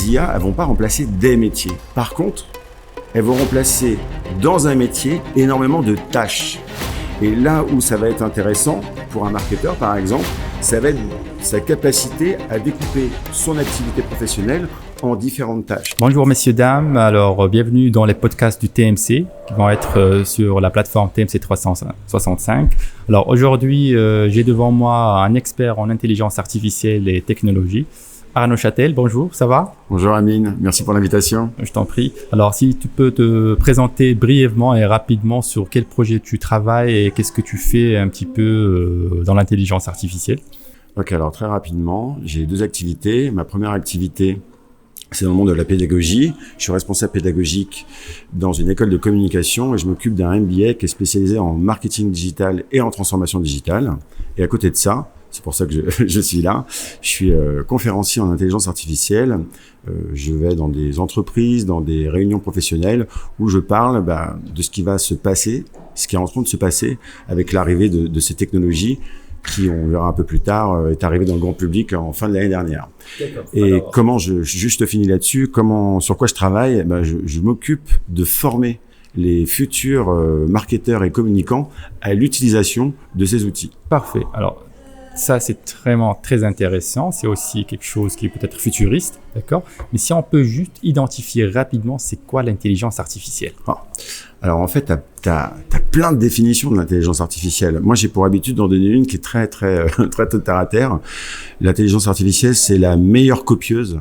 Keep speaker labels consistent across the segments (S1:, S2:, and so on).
S1: les IA, elles vont pas remplacer des métiers. Par contre, elles vont remplacer dans un métier énormément de tâches. Et là où ça va être intéressant pour un marketeur, par exemple, ça va être sa capacité à découper son activité professionnelle en différentes tâches.
S2: Bonjour messieurs, dames. Alors, bienvenue dans les podcasts du TMC qui vont être sur la plateforme TMC 365. Alors, aujourd'hui, j'ai devant moi un expert en intelligence artificielle et technologie, Arnaud Châtel. Bonjour, ça va?
S1: Bonjour Amine, merci pour l'invitation.
S2: Je t'en prie. Alors, si tu peux te présenter brièvement et rapidement sur quel projet tu travailles et qu'est-ce que tu fais un petit peu dans l'intelligence artificielle.
S1: Ok, alors très rapidement, j'ai deux activités. Ma première activité, c'est dans le monde de la pédagogie. Je suis responsable pédagogique dans une école de communication et je m'occupe d'un MBA qui est spécialisé en marketing digital et en transformation digitale. Et à côté de ça, c'est pour ça que je suis là, je suis conférencier en intelligence artificielle. Je vais dans des entreprises, dans des réunions professionnelles où je parle de ce qui va se passer, ce qui est en train de se passer avec l'arrivée de ces technologies qui, on verra un peu plus tard, est arrivé dans le grand public en fin de l'année dernière. Et comment juste finis là-dessus, sur quoi je travaille, je m'occupe de former les futurs marketeurs et communicants à l'utilisation de ces outils.
S2: Parfait. Alors, ça, c'est vraiment très intéressant. C'est aussi quelque chose qui est peut-être futuriste, d'accord? Mais si on peut juste identifier rapidement, c'est quoi l'intelligence artificielle?
S1: Alors, en fait, t'as plein de définitions de l'intelligence artificielle. Moi, j'ai pour habitude d'en donner une qui est très terre à terre. L'intelligence artificielle, c'est la meilleure copieuse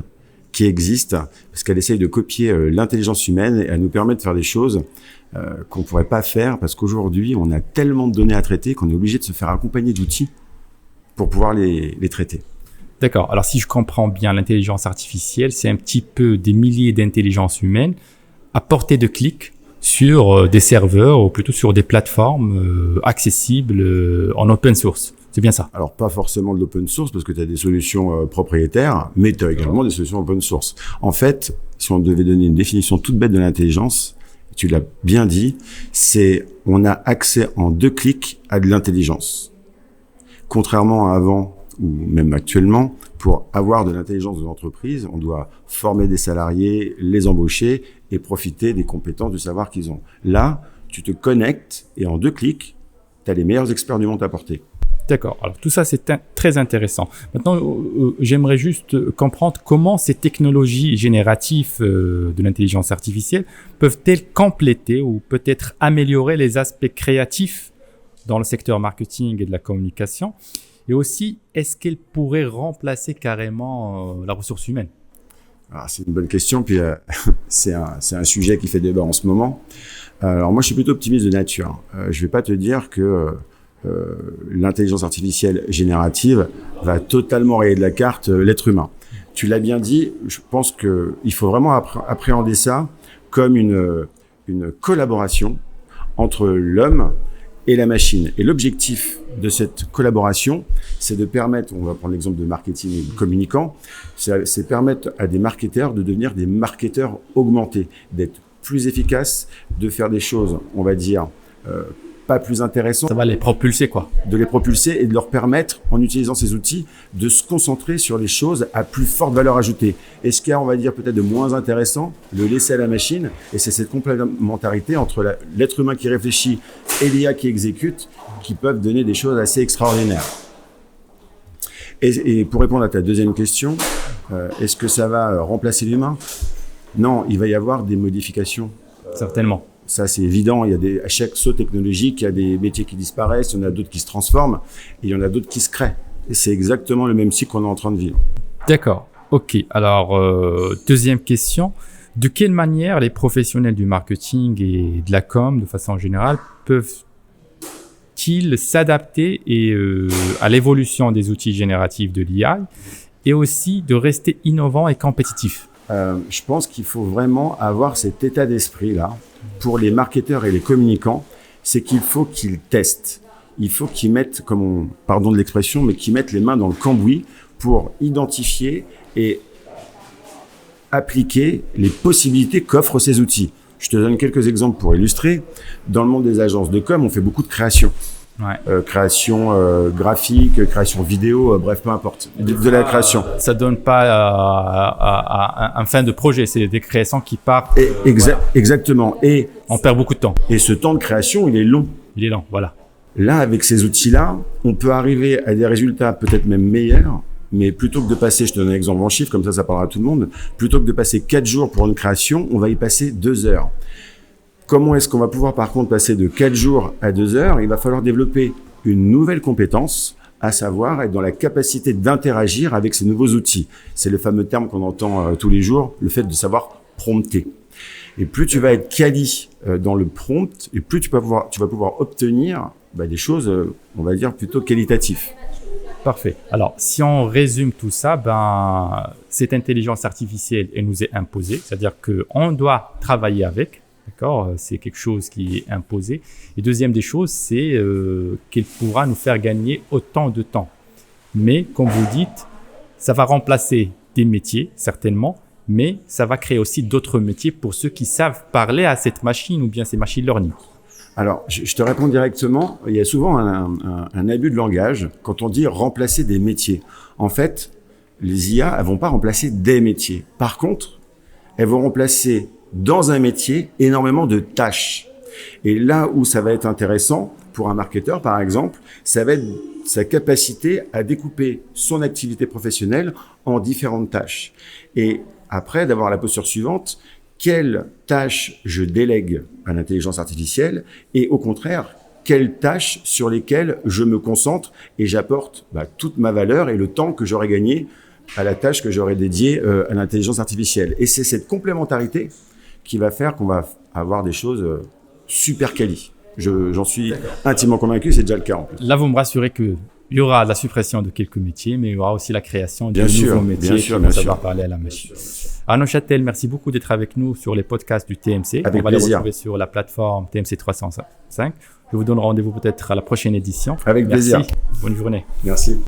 S1: qui existe parce qu'elle essaye de copier l'intelligence humaine et elle nous permet de faire des choses qu'on pourrait pas faire parce qu'aujourd'hui, on a tellement de données à traiter qu'on est obligé de se faire accompagner d'outils pour pouvoir les traiter.
S2: D'accord. Alors, si je comprends bien, l'intelligence artificielle, c'est un petit peu des milliers d'intelligences humaines à portée de clic sur des serveurs ou plutôt sur des plateformes accessibles en open source. C'est bien ça?
S1: Alors, pas forcément de l'open source parce que tu as des solutions propriétaires, mais tu as également des solutions open source. En fait, si on devait donner une définition toute bête de l'intelligence, tu l'as bien dit, c'est on a accès en 2 clics à de l'intelligence. Contrairement à avant, ou même actuellement, pour avoir de l'intelligence de l'entreprise, on doit former des salariés, les embaucher et profiter des compétences, du savoir qu'ils ont. Là, tu te connectes et en 2 clics, tu as les meilleurs experts du monde à porter.
S2: D'accord. Alors, tout ça, c'est très intéressant. Maintenant, j'aimerais juste comprendre comment ces technologies génératives de l'intelligence artificielle peuvent-elles compléter ou peut-être améliorer les aspects créatifs dans le secteur marketing et de la communication? Et aussi, est-ce qu'elle pourrait remplacer carrément la ressource humaine?
S1: Alors, c'est une bonne question, puis c'est un sujet qui fait débat en ce moment. Alors moi, je suis plutôt optimiste de nature. Je vais pas te dire que l'intelligence artificielle générative va totalement rayer de la carte l'être humain. Tu l'as bien dit, je pense qu'il faut vraiment appréhender ça comme une collaboration entre l'homme et la machine. Et l'objectif de cette collaboration, c'est de permettre, on va prendre l'exemple de marketing et de communicants, c'est permettre à des marketeurs de devenir des marketeurs augmentés, d'être plus efficaces, de faire des choses, on va dire, pas plus intéressantes.
S2: Ça va les propulser, quoi.
S1: De les propulser et de leur permettre, en utilisant ces outils, de se concentrer sur les choses à plus forte valeur ajoutée. Et ce qu'il y a, on va dire, peut-être de moins intéressant, le laisser à la machine. Et c'est cette complémentarité entre l'être humain qui réfléchit et l'IA qui exécute qui peuvent donner des choses assez extraordinaires. Et pour répondre à ta deuxième question, est-ce que ça va remplacer l'humain? Non, il va y avoir des modifications.
S2: Certainement.
S1: Ça, c'est évident. À chaque saut technologique, il y a des métiers qui disparaissent, il y en a d'autres qui se transforment et il y en a d'autres qui se créent. Et c'est exactement le même cycle qu'on est en train de vivre.
S2: D'accord. OK. Alors, deuxième question. De quelle manière les professionnels du marketing et de la com, de façon générale, peuvent-ils s'adapter à l'évolution des outils génératifs de l'IA et aussi de rester innovants et compétitifs?
S1: Je pense qu'il faut vraiment avoir cet état d'esprit-là pour les marketeurs et les communicants, c'est qu'il faut qu'ils testent. Il faut qu'ils mettent, pardon de l'expression, mais qu'ils mettent les mains dans le cambouis pour identifier et appliquer les possibilités qu'offrent ces outils. Je te donne quelques exemples pour illustrer. Dans le monde des agences de com, on fait beaucoup de création. création graphique, création vidéo, bref, peu importe, de la création.
S2: Ça donne pas un fin de projet, c'est des créations qui partent.
S1: Exactement. Et
S2: on perd beaucoup de temps.
S1: Et ce temps de création, il est long.
S2: Il est long, voilà.
S1: Là, avec ces outils-là, on peut arriver à des résultats peut-être même meilleurs, mais plutôt que de passer, je te donne un exemple en chiffres, comme ça parlera à tout le monde, plutôt que de passer 4 jours pour une création, on va y passer 2 heures. Comment est-ce qu'on va pouvoir par contre passer de 4 jours à 2 heures? Il va falloir développer une nouvelle compétence, à savoir être dans la capacité d'interagir avec ces nouveaux outils. C'est le fameux terme qu'on entend tous les jours, le fait de savoir prompter. Et plus tu vas être quali dans le prompt, et plus tu vas pouvoir obtenir des choses, on va dire, plutôt qualitatives.
S2: Parfait. Alors, si on résume tout ça, cette intelligence artificielle, elle nous est imposée, c'est-à-dire qu'on doit travailler avec, d'accord? C'est quelque chose qui est imposé. Et deuxième des choses, c'est qu'elle pourra nous faire gagner autant de temps. Mais, comme vous dites, ça va remplacer des métiers, certainement, mais ça va créer aussi d'autres métiers pour ceux qui savent parler à cette machine ou bien ces machine learning.
S1: Alors, je te réponds directement. Il y a souvent un abus de langage quand on dit remplacer des métiers. En fait, les IA, elles vont pas remplacer des métiers. Par contre, elles vont remplacer dans un métier énormément de tâches. Et là où ça va être intéressant pour un marketeur, par exemple, ça va être sa capacité à découper son activité professionnelle en différentes tâches. Et après, d'avoir la posture suivante, quelles tâches je délègue à l'intelligence artificielle et au contraire, quelles tâches sur lesquelles je me concentre et j'apporte toute ma valeur et le temps que j'aurais gagné à la tâche que j'aurais dédiée à l'intelligence artificielle. Et c'est cette complémentarité qui va faire qu'on va avoir des choses super quali. J'en suis intimement convaincu, c'est déjà le cas en plus.
S2: Là, vous me rassurez qu'il y aura la suppression de quelques métiers, mais il y aura aussi la création de nouveaux métiers qui vont savoir parler à la machine. Arnaud Châtel, merci beaucoup d'être avec nous sur les podcasts du TMC.
S1: Avec
S2: On va
S1: plaisir.
S2: les retrouver sur la plateforme TMC 305. Je vous donne rendez-vous peut-être à la prochaine édition.
S1: Avec plaisir.
S2: Bonne journée.
S1: Merci.